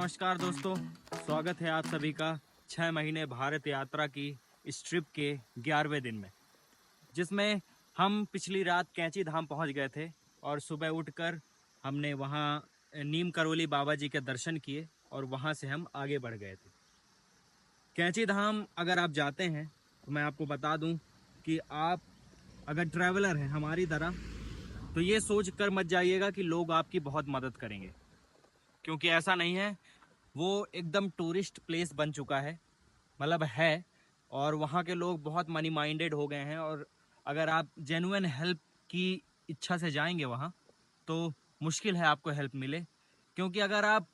नमस्कार दोस्तों, स्वागत है आप सभी का 6 महीने भारत यात्रा की इस ट्रिप के 11वें दिन में, जिसमें हम पिछली रात कैंची धाम पहुंच गए थे और सुबह उठकर हमने वहां नीम करोली बाबा जी के दर्शन किए और वहां से हम आगे बढ़ गए थे। कैंची धाम अगर आप जाते हैं तो मैं आपको बता दूं कि आप अगर ट्रैवलर हैं हमारी तरह तो ये सोच कर मत जाइएगा कि लोग आपकी बहुत मदद करेंगे, क्योंकि ऐसा नहीं है। वो एकदम टूरिस्ट प्लेस बन चुका है, मतलब है, और वहाँ के लोग बहुत मनी माइंडेड हो गए हैं। और अगर आप जेन्युइन हेल्प की इच्छा से जाएंगे वहाँ तो मुश्किल है आपको हेल्प मिले, क्योंकि अगर आप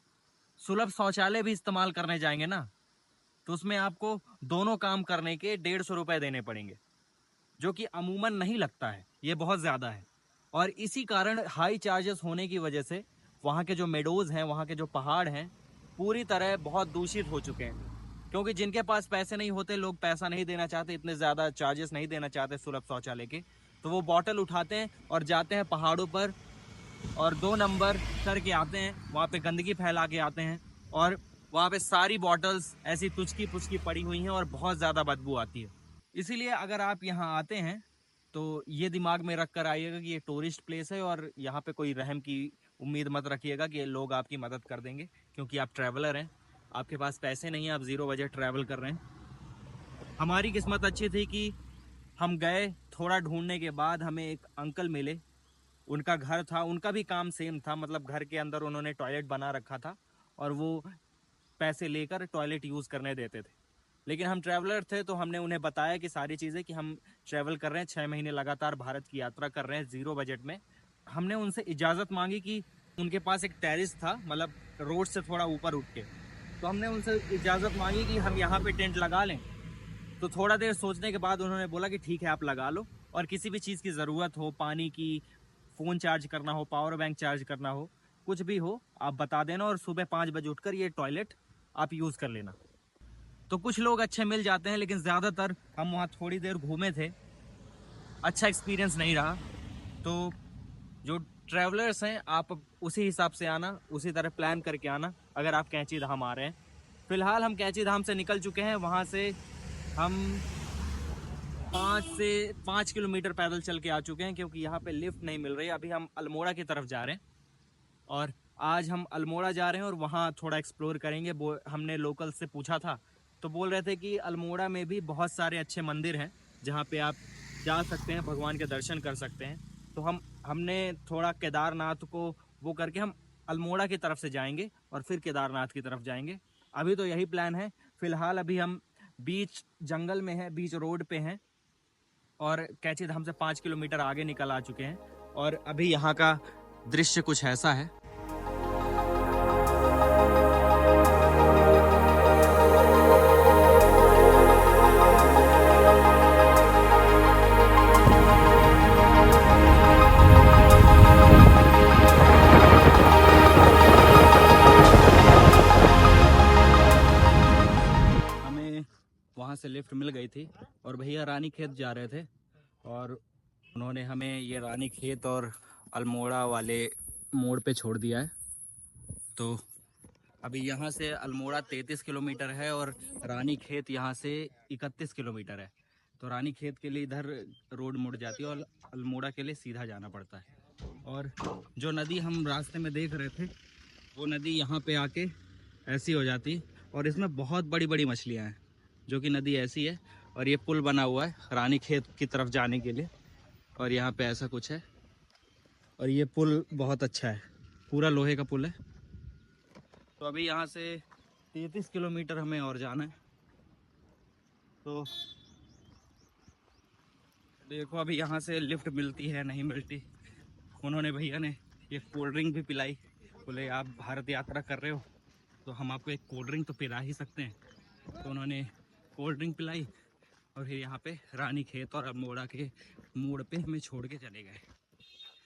सुलभ शौचालय भी इस्तेमाल करने जाएंगे ना तो उसमें आपको दोनों काम करने के 150 रुपये देने पड़ेंगे, जो कि अमूमन नहीं लगता है, ये बहुत ज़्यादा है। और इसी कारण हाई चार्जेस होने की वजह से वहाँ के जो मेडोज़ हैं, वहाँ के जो पहाड़ हैं, पूरी तरह बहुत दूषित हो चुके हैं। क्योंकि जिनके पास पैसे नहीं होते, लोग पैसा नहीं देना चाहते, इतने ज़्यादा चार्जेस नहीं देना चाहते सुलभ शौचालय के, तो वो बॉटल उठाते हैं और जाते हैं पहाड़ों पर और 2 नंबर करके आते हैं, वहाँ पे गंदगी फैला के आते हैं और वहाँ पे सारी बॉटल्स ऐसी तुचकी पुचकी पड़ी हुई हैं और बहुत ज़्यादा बदबू आती है। इसीलिए अगर आप यहाँ आते हैं तो ये दिमाग में रख कर आइएगा कि ये टूरिस्ट प्लेस है और यहाँ पे कोई रहम की उम्मीद मत रखिएगा कि लोग आपकी मदद कर देंगे, क्योंकि आप ट्रैवलर हैं, आपके पास पैसे नहीं हैं, आप 0 बजट ट्रैवल कर रहे हैं। हमारी किस्मत अच्छी थी कि हम गए, थोड़ा ढूंढने के बाद हमें एक अंकल मिले। उनका घर था, उनका भी काम सेम था, मतलब घर के अंदर उन्होंने टॉयलेट बना रखा था और वो पैसे लेकर टॉयलेट यूज़ करने देते थे। लेकिन हम ट्रैवलर थे तो हमने उन्हें बताया कि सारी चीज़ें, कि हम ट्रैवल कर रहे हैं, 6 महीने लगातार भारत की यात्रा कर रहे हैं 0 बजट में। हमने उनसे इजाज़त मांगी कि उनके पास एक टेरिस था, मतलब रोड से थोड़ा ऊपर उठ के, तो हमने उनसे इजाज़त मांगी कि हम यहाँ पे टेंट लगा लें। तो थोड़ा देर सोचने के बाद उन्होंने बोला कि ठीक है, आप लगा लो, और किसी भी चीज़ की ज़रूरत हो, पानी की, फ़ोन चार्ज करना हो, पावर बैंक चार्ज करना हो, कुछ भी हो, आप बता देना और सुबह 5 बजे उठकर ये टॉयलेट आप यूज़ कर लेना। तो कुछ लोग अच्छे मिल जाते हैं, लेकिन ज़्यादातर हम वहाँ थोड़ी देर घूमे थे, अच्छा एक्सपीरियंस नहीं रहा। तो जो ट्रैवलर्स हैं, आप उसी हिसाब से आना, उसी तरह प्लान करके आना अगर आप कैंची धाम आ रहे हैं। फ़िलहाल हम कैंची धाम से निकल चुके हैं, वहाँ से हम 5 किलोमीटर पैदल चल के आ चुके हैं, क्योंकि यहाँ पे लिफ्ट नहीं मिल रही। अभी हम अल्मोड़ा की तरफ जा रहे हैं और आज हम अल्मोड़ा जा रहे हैं और वहाँ थोड़ा एक्सप्लोर करेंगे। हमने लोकल से पूछा था तो बोल रहे थे कि अल्मोड़ा में भी बहुत सारे अच्छे मंदिर हैं जहाँ पे आप जा सकते हैं, भगवान के दर्शन कर सकते हैं। तो हमने थोड़ा केदारनाथ को वो करके हम अल्मोड़ा की तरफ से जाएंगे और फिर केदारनाथ की तरफ जाएंगे। अभी तो यही प्लान है। फ़िलहाल अभी हम बीच जंगल में हैं, बीच रोड पे हैं और कैंची धाम से 5 किलोमीटर आगे निकल आ चुके हैं और अभी यहाँ का दृश्य कुछ ऐसा है। वहाँ से लिफ्ट मिल गई थी और भैया रानी खेत जा रहे थे और उन्होंने हमें ये रानी खेत और अल्मोड़ा वाले मोड़ पे छोड़ दिया है। तो अभी यहाँ से अल्मोड़ा 33 किलोमीटर है और रानी खेत यहाँ से 31 किलोमीटर है। तो रानी खेत के लिए इधर रोड मुड़ जाती है और अल्मोड़ा के लिए सीधा जाना पड़ता है। और जो नदी हम रास्ते में देख रहे थे वो नदी यहाँ पे आके ऐसी हो जाती और इसमें बहुत बड़ी बड़ी मछलियाँ हैं, जो कि नदी ऐसी है। और ये पुल बना हुआ है रानी खेत की तरफ जाने के लिए और यहाँ पे ऐसा कुछ है और ये पुल बहुत अच्छा है, पूरा लोहे का पुल है। तो अभी यहाँ से 33 किलोमीटर हमें और जाना है। तो देखो अभी यहाँ से लिफ्ट मिलती है नहीं मिलती। उन्होंने भैया ने ये कोल्ड ड्रिंक भी पिलाई, बोले आप भारत यात्रा कर रहे हो तो हम आपको एक कोल्ड ड्रिंक तो पिला ही सकते हैं। तो उन्होंने कोल्ड ड्रिंक पिलाई और फिर यहाँ पे रानी खेत और अल्मोड़ा के मोड़ पे हमें छोड़ के चले गए।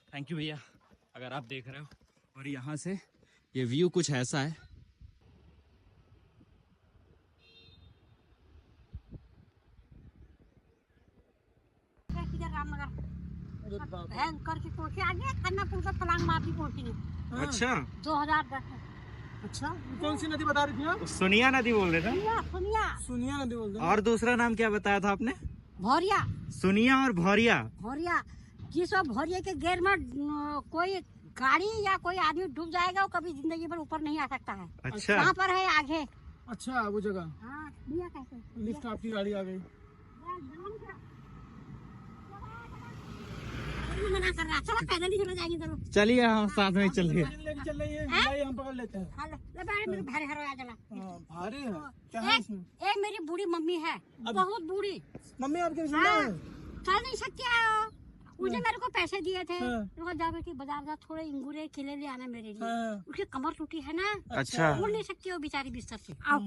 थैंक यू भैया, अगर आप देख रहे हो। और यहाँ से ये व्यू कुछ ऐसा है। करके पहुंचे आगे खन्ना पुल का छलांग मार दी पहुंची। अच्छा 2010 अच्छा, कौन सी नदी बता रही थी आप? सुनिया नदी बोल रहे थे। सुनिया नदी बोल रहे और दूसरा नाम क्या बताया था आपने? भौरिया। सुनिया और भौरिया। भौरिया जिस भौरिया के गेर में कोई गाड़ी या कोई आदमी डूब जाएगा वो कभी जिंदगी भर ऊपर नहीं आ सकता है। अच्छा। वहाँ पर है आगे। अच्छा, वो जगह। हाँ, भैया कैसे लिफ्ट आपकी गाड़ी आ गई। मना कर रहा, चलो पैदल ही चले जाएंगे दोनों। चलिए हम साथ में चलिए। लेके चल रही है, भिलाई हम पकड़ लेते हैं। हाँ, ले बैठ, मेरे भारे हरो आ जाना। हाँ, भारी है। क्या है इसमें? एक मेरी बूढ़ी मम्मी है, बहुत बूढ़ी। मम्मी आपकी जिंदा हाँ, है? चल नहीं सकती है वो। उसने मेरे को पैसे दिए थे, हाँ। मेरे को जा बेटी बाजार जा थोड़े इंगूरे खिले ले आना मेरे लिए। हाँ। उसकी कमर टूटी है ना, अच्छा। उड़ नहीं सकती वो बेचारी बिस्तर से। आओ,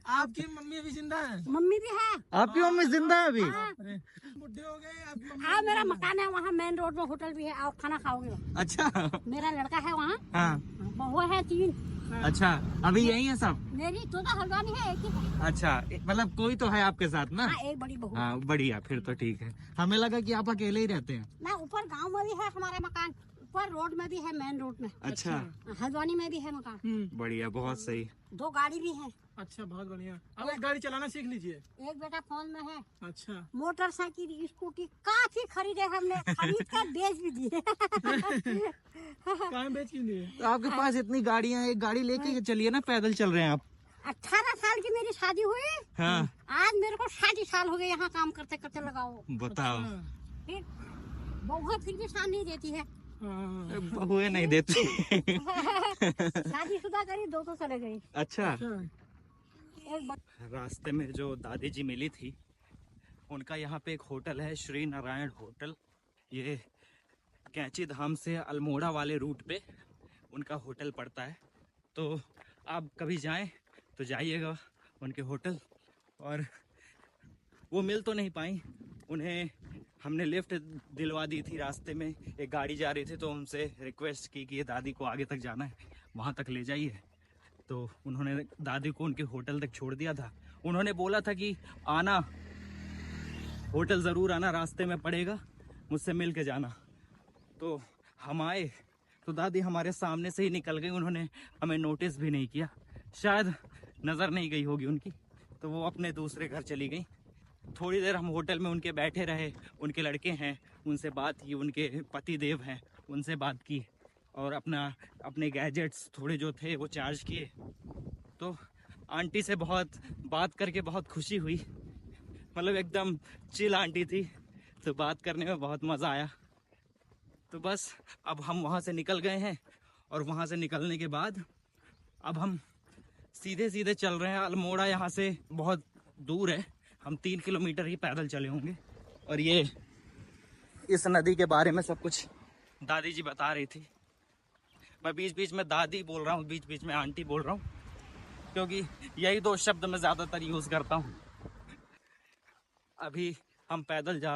आपकी मम्मी अभी जिंदा है? मम्मी भी है। आपकी मम्मी जिंदा है अभी? हाँ। अरे, बुढ़े हो गए आपकी मम्मी। आओ, मेरा मकान है वहाँ मेन रोड में, होटल भी है। आओ, खाना खाओगे? अच्छा। मेरा लड़का है वहाँ, हाँ। बहू है 3। अच्छा, अभी यही है सब? मेरी तो हल्द्वानी है, एक ही है। अच्छा, मतलब कोई तो है आपके साथ ना? हाँ, एक बड़ी बहू। हाँ, बढ़िया, फिर तो ठीक है। हमें लगा कि आप अकेले ही रहते हैं। ना, ऊपर गांव में भी है हमारा मकान, ऊपर रोड में भी है, मेन रोड में। अच्छा। हल्द्वानी में भी है मकान। बढ़िया, बहुत सही। 2 गाड़ी भी है। अच्छा, बहुत बढ़िया। अब एक गाड़ी चलाना सीख लीजिए। एक बेटा फोन में है। अच्छा। मोटरसाइकिल, स्कूटी काफी खरीदे हमने, खरीद कर बेच भी दिए। कहाँ बेच क्यों दिए? तो आपके पास इतनी गाड़ियाँ हैं, एक गाड़ी लेके चलिए ना, पैदल चल रहे हैं आप। 18 साल की मेरी शादी हुई, हाँ। आज मेरे को 60 साल हो गए यहाँ काम करते करते। लगाओ, बताओ। फिर बहू फिर भी साथ नहीं देती है। हाँ। बहुएं नहीं देती। शादीशुदा करी, 2 तो चले गई। अच्छा। एक रास्ते में जो दादी जी मिली थी, उनका यहाँ पे एक होटल है, श्री नारायण होटल। ये कैंची धाम से अल्मोड़ा वाले रूट पे उनका होटल पड़ता है। तो आप कभी जाएं तो जाइएगा उनके होटल। और वो मिल तो नहीं पाई, उन्हें हमने लिफ्ट दिलवा दी थी। रास्ते में एक गाड़ी जा रही थी तो उनसे रिक्वेस्ट की कि ये दादी को आगे तक जाना है, वहाँ तक ले जाइए। तो उन्होंने दादी को उनके होटल तक छोड़ दिया था। उन्होंने बोला था कि आना, होटल ज़रूर आना, रास्ते में पड़ेगा, मुझसे मिल के जाना। तो हम आए तो दादी हमारे सामने से ही निकल गई। उन्होंने हमें नोटिस भी नहीं किया, शायद नज़र नहीं गई होगी उनकी, तो वो अपने दूसरे घर चली गई। थोड़ी देर हम होटल में उनके बैठे रहे। उनके लड़के हैं, उनसे बात की, उनके पति देव हैं, उनसे बात की, और अपने गैजेट्स थोड़े जो थे वो चार्ज किए। तो आंटी से बहुत बात करके बहुत खुशी हुई, मतलब एकदम चिल आंटी थी, तो बात करने में बहुत मज़ा आया। तो बस अब हम वहाँ से निकल गए हैं, और वहाँ से निकलने के बाद अब हम सीधे सीधे चल रहे हैं। अल्मोड़ा यहाँ से बहुत दूर है, हम 3 किलोमीटर ही पैदल चले होंगे। और ये इस नदी के बारे में सब कुछ दादी जी बता रही थी। मैं बीच बीच में दादी बोल रहा हूँ, बीच बीच में आंटी बोल रहा हूँ, क्योंकि यही 2 शब्द मैं ज़्यादातर यूज़ करता हूँ। अभी हम पैदल जा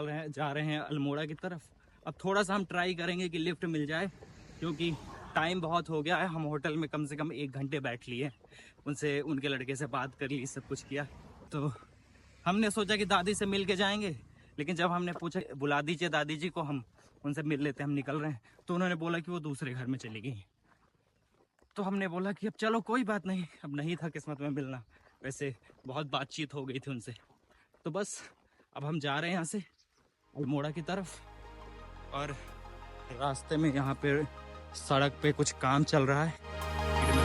रहे हैं अल्मोड़ा की तरफ। अब थोड़ा सा हम ट्राई करेंगे कि लिफ्ट मिल जाए, क्योंकि टाइम बहुत हो गया है। हम होटल में कम से कम 1 घंटे बैठ लिए, उनसे, उनके लड़के से बात कर ली, सब कुछ किया। तो हमने सोचा कि दादी से मिल के जाएंगे, लेकिन जब हमने पूछा बुला दीजिए दादी जी को, हम उनसे मिल लेते, हम निकल रहे हैं, तो उन्होंने बोला कि वो दूसरे घर में चली गई। तो हमने बोला कि अब चलो कोई बात नहीं, अब नहीं था किस्मत में मिलना। वैसे बहुत बातचीत हो गई थी उनसे। तो बस अब हम जा रहे हैं यहाँ से अल्मोड़ा की तरफ, और रास्ते में यहाँ पे सड़क पे कुछ काम चल रहा है,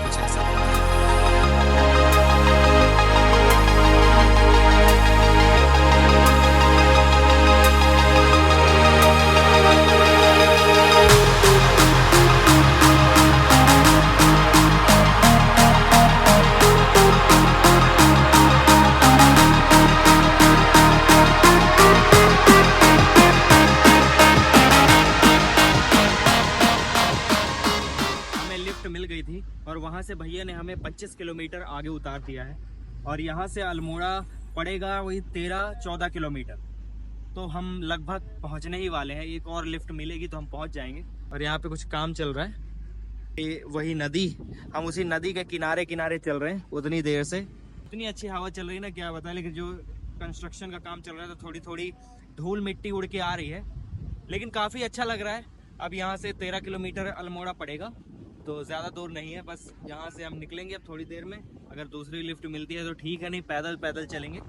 कुछ ऐसा मिल गई थी। और वहाँ से भैया ने हमें 25 किलोमीटर आगे उतार दिया है, और यहाँ से अल्मोड़ा पड़ेगा वही 13-14 किलोमीटर। तो हम लगभग पहुँचने ही वाले हैं, एक और लिफ्ट मिलेगी तो हम पहुँच जाएंगे। और यहाँ पे कुछ काम चल रहा है, ये वही नदी, हम उसी नदी के किनारे किनारे चल रहे हैं उतनी देर से। इतनी अच्छी हवा चल रही है ना, क्या बताएं। लेकिन जो कंस्ट्रक्शन का काम चल रहा है तो थोड़ी थोड़ी धूल मिट्टी उड़ के आ रही है, लेकिन काफ़ी अच्छा लग रहा है। अब यहाँ से 13 किलोमीटर अल्मोड़ा पड़ेगा, तो ज़्यादा दूर नहीं है, बस यहाँ से हम निकलेंगे अब थोड़ी देर में। अगर दूसरी लिफ्ट मिलती है तो ठीक है, नहीं पैदल पैदल चलेंगे।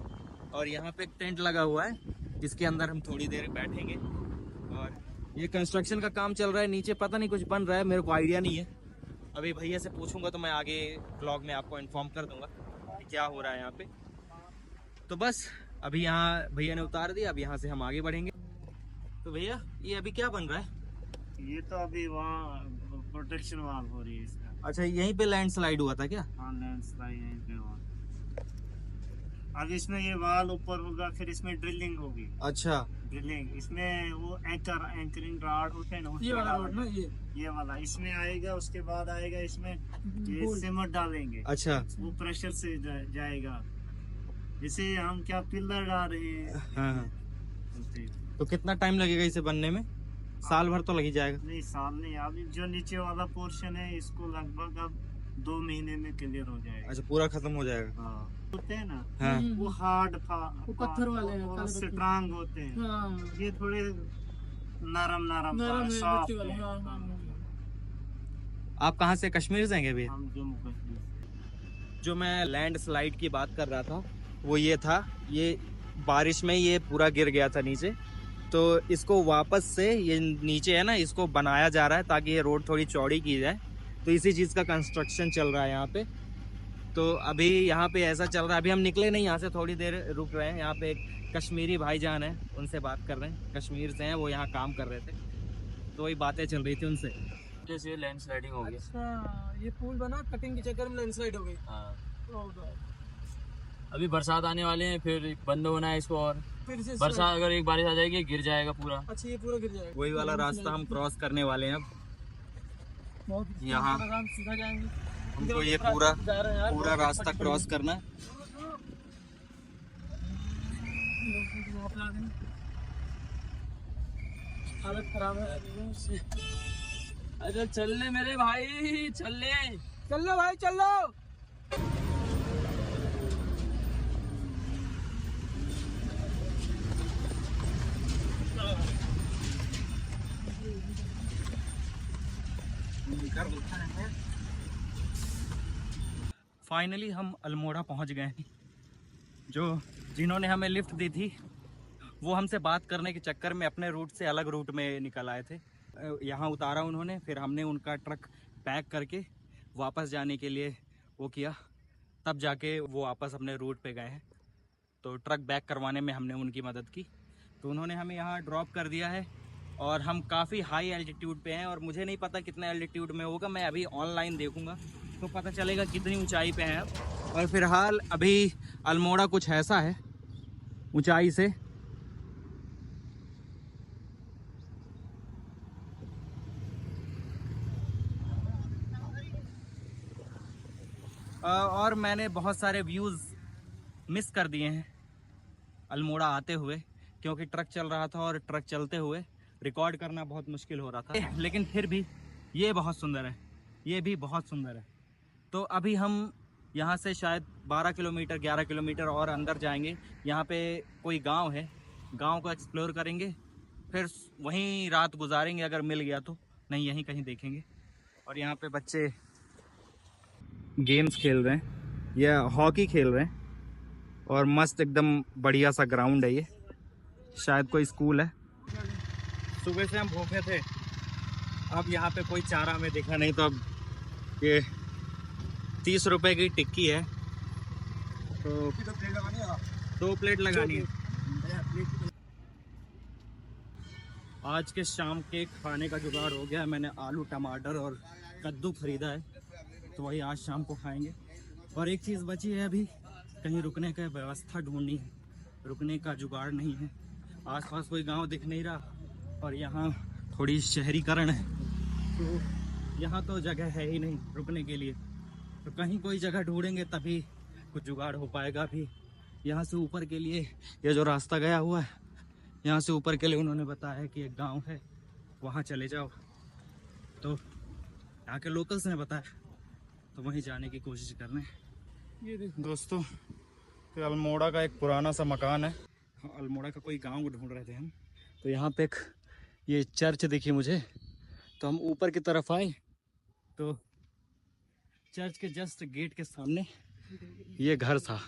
और यहाँ पे एक टेंट लगा हुआ है जिसके अंदर हम थोड़ी देर बैठेंगे। और ये कंस्ट्रक्शन का काम चल रहा है नीचे, पता नहीं कुछ बन रहा है, मेरे को आइडिया नहीं है। अभी भैया से पूछूंगा तो मैं आगे ब्लॉग में आपको इन्फॉर्म कर दूंगा कि क्या हो रहा है यहाँ पे। तो बस अभी यहाँ भैया ने उतार दिया, अब यहाँ से हम आगे बढ़ेंगे। तो भैया ये अभी क्या बन रहा है? ये तो अभी वहाँ प्रोटेक्शन वाल हो रही है इसका। अच्छा, यहीं पे लैंडस्लाइड हुआ था क्या? हाँ, लैंडस्लाइड यहीं पे हुआ। अब इसमें ये वाल ऊपर होगा, फिर इसमें ड्रिलिंग होगी। अच्छा, ड्रिलिंग इसमें वो एंकरिंग रॉड होते हैं ना, ये वाला रोड ना, ये वाला इसमें आएगा। उसके बाद आएगा इसमें ये बोल। सीमेंट डालेंगे, अच्छा। वो प्रेशर से जाएगा। जैसे हम क्या पिलर डाल रहे हैं। हाँ। तो कितना टाइम लगेगा इसे बनने में? साल भर तो लग ही जाएगा। नहीं, साल नहीं। अभी जो नीचे वाला पोर्शन है इसको लगभग अब 2 महीने में क्लियर हो जाएगा। अच्छा, पूरा खत्म हो जाएगा। हाँ, होते हैं ना हाँ। वो हार्ड वो पत्थर वाले हैं, काले पत्थर। स्ट्रांग होते हैं। हाँ, ये थोड़े नरम नरम है, सॉफ्ट मिट्टी वाले। है। हाँ, हाँ, आप कहाँ से? कश्मीर से हैं भैया? हम जम्मू कश्मीर। जो मैं लैंड स्लाइड की बात कर रहा था वो ये था, ये बारिश में ये पूरा गिर गया था नीचे, तो इसको वापस से ये नीचे है ना, इसको बनाया जा रहा है ताकि ये रोड थोड़ी चौड़ी की जाए। तो इसी चीज़ का कंस्ट्रक्शन चल रहा है यहाँ पे। तो अभी यहाँ पे ऐसा चल रहा है, अभी हम निकले नहीं यहाँ से, थोड़ी देर रुक रहे हैं। यहाँ पे एक कश्मीरी भाईजान है, उनसे बात कर रहे हैं, कश्मीर से हैं वो, यहाँ काम कर रहे थे, तो वही बातें चल रही थी उनसे। जैसे लैंडस्लाइडिंग हो गई। अच्छा, ये पुल बना, कटिंग के चक्कर में लैंडस्लाइड हो गई। हाँ, Oh God। अभी बरसात आने वाले हैं, फिर बंद होना है इसको। और फिर से बरसात अगर एक बारिश आ जाएगी गिर जाएगा पूरा। अच्छा, ये पूरा गिर जाएगा। वही वाला रास्ता हम क्रॉस करने वाले हैं अब। बहुत यहाँ आराम से सीधा जाएंगे। हमको ये पूरा जा रहे हैं यार, पूरा रास्ता क्रॉस करना है। हालत खराब है। अरे चल ले मेरे भाई, चल ले। चल लो भाई, चल लो। फाइनली हम अल्मोड़ा पहुंच गए हैं। जो जिन्होंने हमें लिफ्ट दी थी वो हमसे बात करने के चक्कर में अपने रूट से अलग रूट में निकल आए थे। यहाँ उतारा उन्होंने, फिर हमने उनका ट्रक पैक करके वापस जाने के लिए वो किया, तब जाके वो वापस अपने रूट पे गए हैं। तो ट्रक बैक करवाने में हमने उनकी मदद की, तो उन्होंने हमें यहाँ ड्रॉप कर दिया है। और हम काफ़ी हाई एल्टीट्यूड पे हैं, और मुझे नहीं पता कितने एल्टीट्यूड में होगा, मैं अभी ऑनलाइन देखूँगा तो पता चलेगा कितनी ऊंचाई पे हैं अब। और फिलहाल अभी अल्मोड़ा कुछ ऐसा है ऊंचाई से। और मैंने बहुत सारे व्यूज़ मिस कर दिए हैं अल्मोड़ा आते हुए, क्योंकि ट्रक चल रहा था और ट्रक चलते हुए रिकॉर्ड करना बहुत मुश्किल हो रहा था। लेकिन फिर भी ये बहुत सुंदर है, ये भी बहुत सुंदर है। तो अभी हम यहाँ से शायद 12 किलोमीटर 11 किलोमीटर और अंदर जाएंगे। यहाँ पे कोई गांव है, गांव को एक्सप्लोर करेंगे, फिर वहीं रात गुजारेंगे अगर मिल गया तो, नहीं यहीं कहीं देखेंगे। और यहाँ पे बच्चे गेम्स खेल रहे हैं या हॉकी खेल रहे हैं, और मस्त एकदम बढ़िया सा ग्राउंड है ये, शायद कोई स्कूल है। सुबह से हम भूखे थे, अब यहाँ पे कोई चारा हमें दिखा नहीं, तो अब ये 30 रुपए की टिक्की है, तो 2 प्लेट लगानी है। आज के शाम के खाने का जुगाड़ हो गया है, मैंने आलू टमाटर और कद्दू खरीदा है, तो वही आज शाम को खाएंगे। और एक चीज़ बची है, अभी कहीं रुकने का व्यवस्था ढूंढनी है, रुकने का जुगाड़ नहीं है। आसपास कोई गांव दिख नहीं रहा, और यहाँ थोड़ी शहरीकरण है, तो यहाँ तो जगह है ही नहीं रुकने के लिए। तो कहीं कोई जगह ढूंढेंगे तभी कुछ जुगाड़ हो पाएगा। अभी यहाँ से ऊपर के लिए ये जो रास्ता गया हुआ है, यहाँ से ऊपर के लिए उन्होंने बताया है कि एक गांव है, वहाँ चले जाओ, तो यहाँ के लोकल्स ने बताया, तो वहीं जाने की कोशिश कर रहे हैं। ये देखो दोस्तों, तो अल्मोड़ा का एक पुराना सा मकान है, अल्मोड़ा का कोई गांव ढूंढ रहे थे हम, तो यहाँ पे एक ये चर्च दिखी मुझे, तो हम ऊपर की तरफ आए तो चर्च के जस्ट गेट के सामने ये घर था,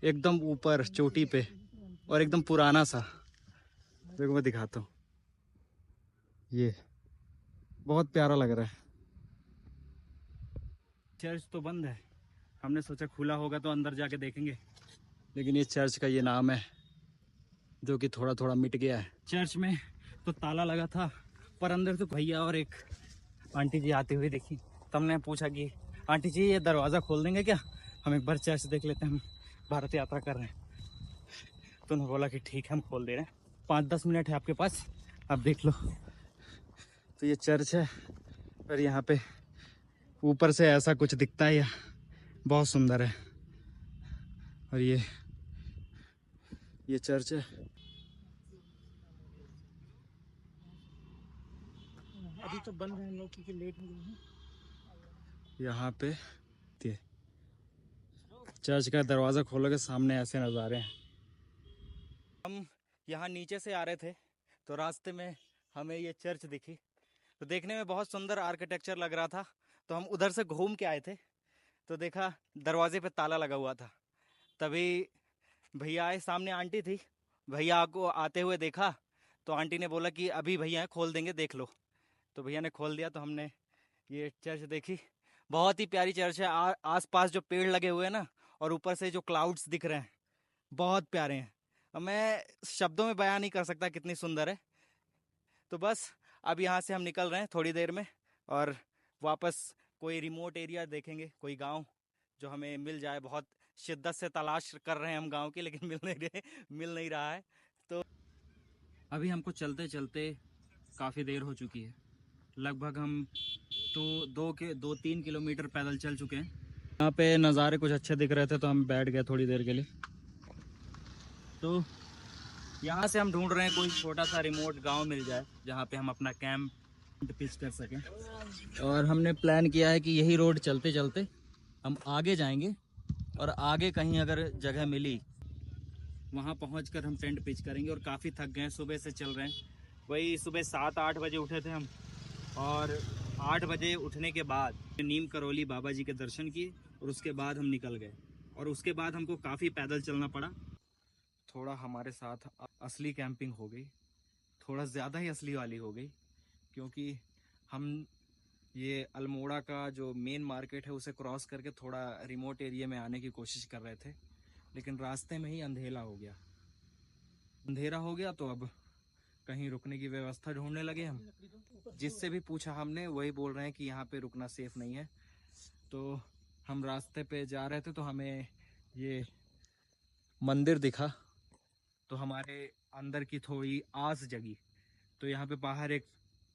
एकदम ऊपर चोटी पे और एकदम पुराना सा। देखो मैं दिखाता हूँ, ये बहुत प्यारा लग रहा है। चर्च तो बंद है, हमने सोचा खुला होगा तो अंदर जाके देखेंगे, लेकिन ये चर्च का ये नाम है जो कि थोड़ा थोड़ा मिट गया है। चर्च में तो ताला लगा था, पर अंदर तो भैया और एक आंटी जी आते हुए देखी। तो हमने पूछा कि आंटी जी ये दरवाज़ा खोल देंगे क्या, हम एक बार चर्च देख लेते हैं, हम भारत यात्रा कर रहे हैं। तो उन्होंने बोला कि ठीक है हम खोल दे रहे हैं, 5-10 मिनट है आपके पास, आप देख लो। तो ये चर्च है और यहाँ पे ऊपर से ऐसा कुछ दिखता है, यह बहुत सुंदर है। और ये चर्च है। अभी तो बंद है हम लोग क्योंकि लेट हो गए हैं। यहाँ पे ये चर्च का दरवाज़ा खोलोगे सामने ऐसे नज़ारे हैं। हम यहाँ नीचे से आ रहे थे तो रास्ते में हमें ये चर्च दिखी, तो देखने में बहुत सुंदर आर्किटेक्चर लग रहा था। तो हम उधर से घूम के आए थे तो देखा दरवाजे पे ताला लगा हुआ था। तभी भैया आए, सामने आंटी थी, भैया को आते हुए देखा तो आंटी ने बोला कि अभी भैया खोल देंगे देख लो। तो भैया ने खोल दिया तो हमने ये चर्च देखी। बहुत ही प्यारी चर्च है। आसपास जो पेड़ लगे हुए हैं ना, और ऊपर से जो क्लाउड्स दिख रहे हैं बहुत प्यारे हैं। अब मैं शब्दों में बयान नहीं कर सकता कितनी सुंदर है। तो बस अब यहाँ से हम निकल रहे हैं थोड़ी देर में, और वापस कोई रिमोट एरिया देखेंगे, कोई गांव जो हमें मिल जाए। बहुत शिद्दत से तलाश कर रहे हैं हम गांव की, लेकिन मिल नहीं रहा है। तो अभी हमको चलते चलते काफ़ी देर हो चुकी है, लगभग हम तो 2-3 किलोमीटर पैदल चल चुके हैं। यहाँ पे नज़ारे कुछ अच्छे दिख रहे थे तो हम बैठ गए थोड़ी देर के लिए। तो यहाँ से हम ढूंढ रहे हैं कोई छोटा सा रिमोट गांव मिल जाए जहाँ पे हम अपना कैंप पिच कर सकें। और हमने प्लान किया है कि यही रोड चलते चलते हम आगे जाएंगे, और आगे कहीं अगर जगह मिली वहाँ पहुँचकर हम टेंट पिच करेंगे। और काफ़ी थक गए, सुबह से चल रहे हैं। वही सुबह 7-8 बजे उठे थे हम, और 8 बजे उठने के बाद नीम करौली बाबा जी के दर्शन किए और उसके बाद हम निकल गए। और उसके बाद हमको काफ़ी पैदल चलना पड़ा। थोड़ा हमारे साथ असली कैंपिंग हो गई, थोड़ा ज़्यादा ही असली वाली हो गई, क्योंकि हम ये अल्मोड़ा का जो मेन मार्केट है उसे क्रॉस करके थोड़ा रिमोट एरिया में आने की कोशिश कर रहे थे, लेकिन रास्ते में ही अंधेरा हो गया। तो अब कहीं रुकने की व्यवस्था ढूंढने लगे हम। जिससे भी पूछा हमने वही बोल रहे हैं कि यहाँ पे रुकना सेफ नहीं है। तो हम रास्ते पे जा रहे थे तो हमें ये मंदिर दिखा, तो हमारे अंदर की थोड़ी आस जगी। तो यहाँ पे बाहर एक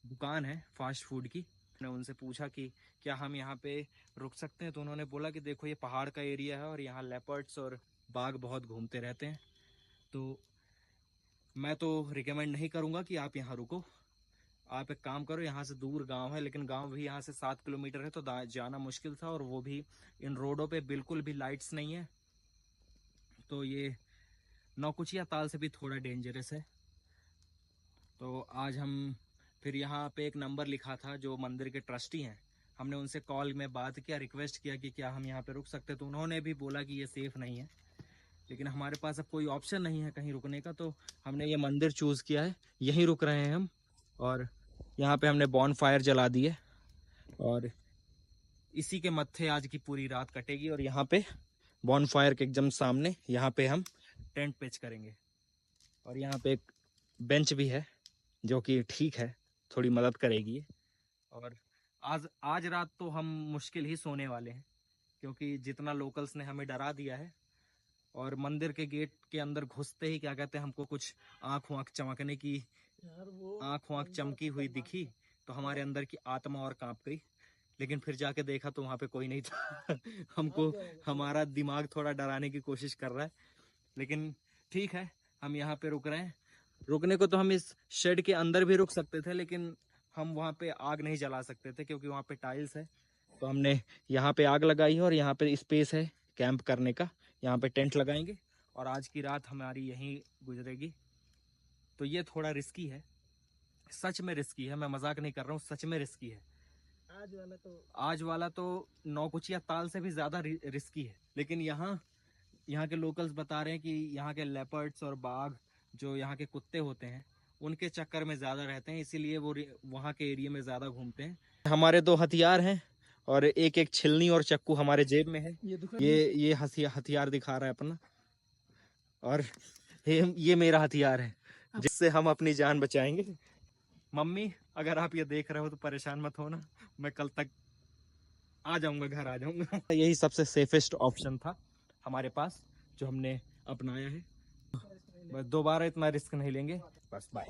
दुकान है फास्ट फूड की, मैंने उनसे पूछा कि क्या हम यहाँ पे रुक सकते हैं। तो उन्होंने बोला कि देखो ये पहाड़ का एरिया है और यहाँ लेपर्ड्स और बाघ बहुत घूमते रहते हैं, तो मैं तो रिकमेंड नहीं करूँगा कि आप यहाँ रुको। आप एक काम करो, यहाँ से दूर गांव है, लेकिन गांव भी यहाँ से 7 किलोमीटर है, तो जाना मुश्किल था। और वो भी इन रोडों पे बिल्कुल भी लाइट्स नहीं है, तो ये नौकुचिया ताल से भी थोड़ा डेंजरस है। तो आज हम फिर यहाँ पे एक नंबर लिखा था जो मंदिर के ट्रस्टी हैं, हमने उनसे कॉल में बात किया, रिक्वेस्ट किया कि क्या हम यहाँ पे रुक सकते। तो उन्होंने भी बोला कि ये सेफ़ नहीं है, लेकिन हमारे पास अब कोई ऑप्शन नहीं है कहीं रुकने का। तो हमने ये मंदिर चूज़ किया है, यहीं रुक रहे हैं हम। और यहाँ पे हमने बॉन फायर जला दी है और इसी के मत्थे आज की पूरी रात कटेगी। और यहाँ पे बॉन फायर के एकदम सामने यहाँ पे हम टेंट पिच करेंगे। और यहाँ पे एक बेंच भी है जो कि ठीक है, थोड़ी मदद करेगी। और आज रात तो हम मुश्किल ही सोने वाले हैं, क्योंकि जितना लोकल्स ने हमें डरा दिया है। और मंदिर के गेट के अंदर घुसते ही क्या कहते हैं, हमको कुछ आँख चमकने की आँख चमकी हुई दिखी, तो हमारे अंदर की आत्मा और कांप गई। लेकिन फिर जाके देखा तो वहाँ पे कोई नहीं था। हमको हमारा दिमाग थोड़ा डराने की कोशिश कर रहा है, लेकिन ठीक है, हम यहाँ पे रुक रहे हैं। रुकने को तो हम इस शेड के अंदर भी रुक सकते थे, लेकिन हम वहाँ पे आग नहीं जला सकते थे क्योंकि वहाँ पे टाइल्स है। तो हमने यहाँ पे आग लगाई है और यहाँ पे स्पेस है कैंप करने का, यहाँ पे टेंट लगाएंगे और आज की रात हमारी यहीं गुजरेगी। तो ये थोड़ा रिस्की है, सच में रिस्की है, मैं मजाक नहीं कर रहा हूँ, सच में रिस्की है। आज वाला तो नौकुचिया ताल से भी ज्यादा रिस्की है, लेकिन यहाँ के लोकल्स बता रहे हैं कि यहाँ के लेपर्ड्स और बाघ जो यहाँ के कुत्ते होते हैं उनके चक्कर में ज्यादा रहते हैं, इसीलिए वो वहाँ के एरिया में ज्यादा घूमते हैं। हमारे 2 हथियार हैं और एक एक छिलनी और चक्कू हमारे जेब में है। ये हथियार दिखा रहा है अपना, और ये मेरा हथियार है जिससे हम अपनी जान बचाएंगे। मम्मी अगर आप ये देख रहे हो तो परेशान मत होना, मैं कल तक आ जाऊंगा, घर आ जाऊंगा। यही सबसे सेफेस्ट ऑप्शन था हमारे पास जो हमने अपनाया है। बस दोबारा इतना रिस्क नहीं लेंगे। बस बाय।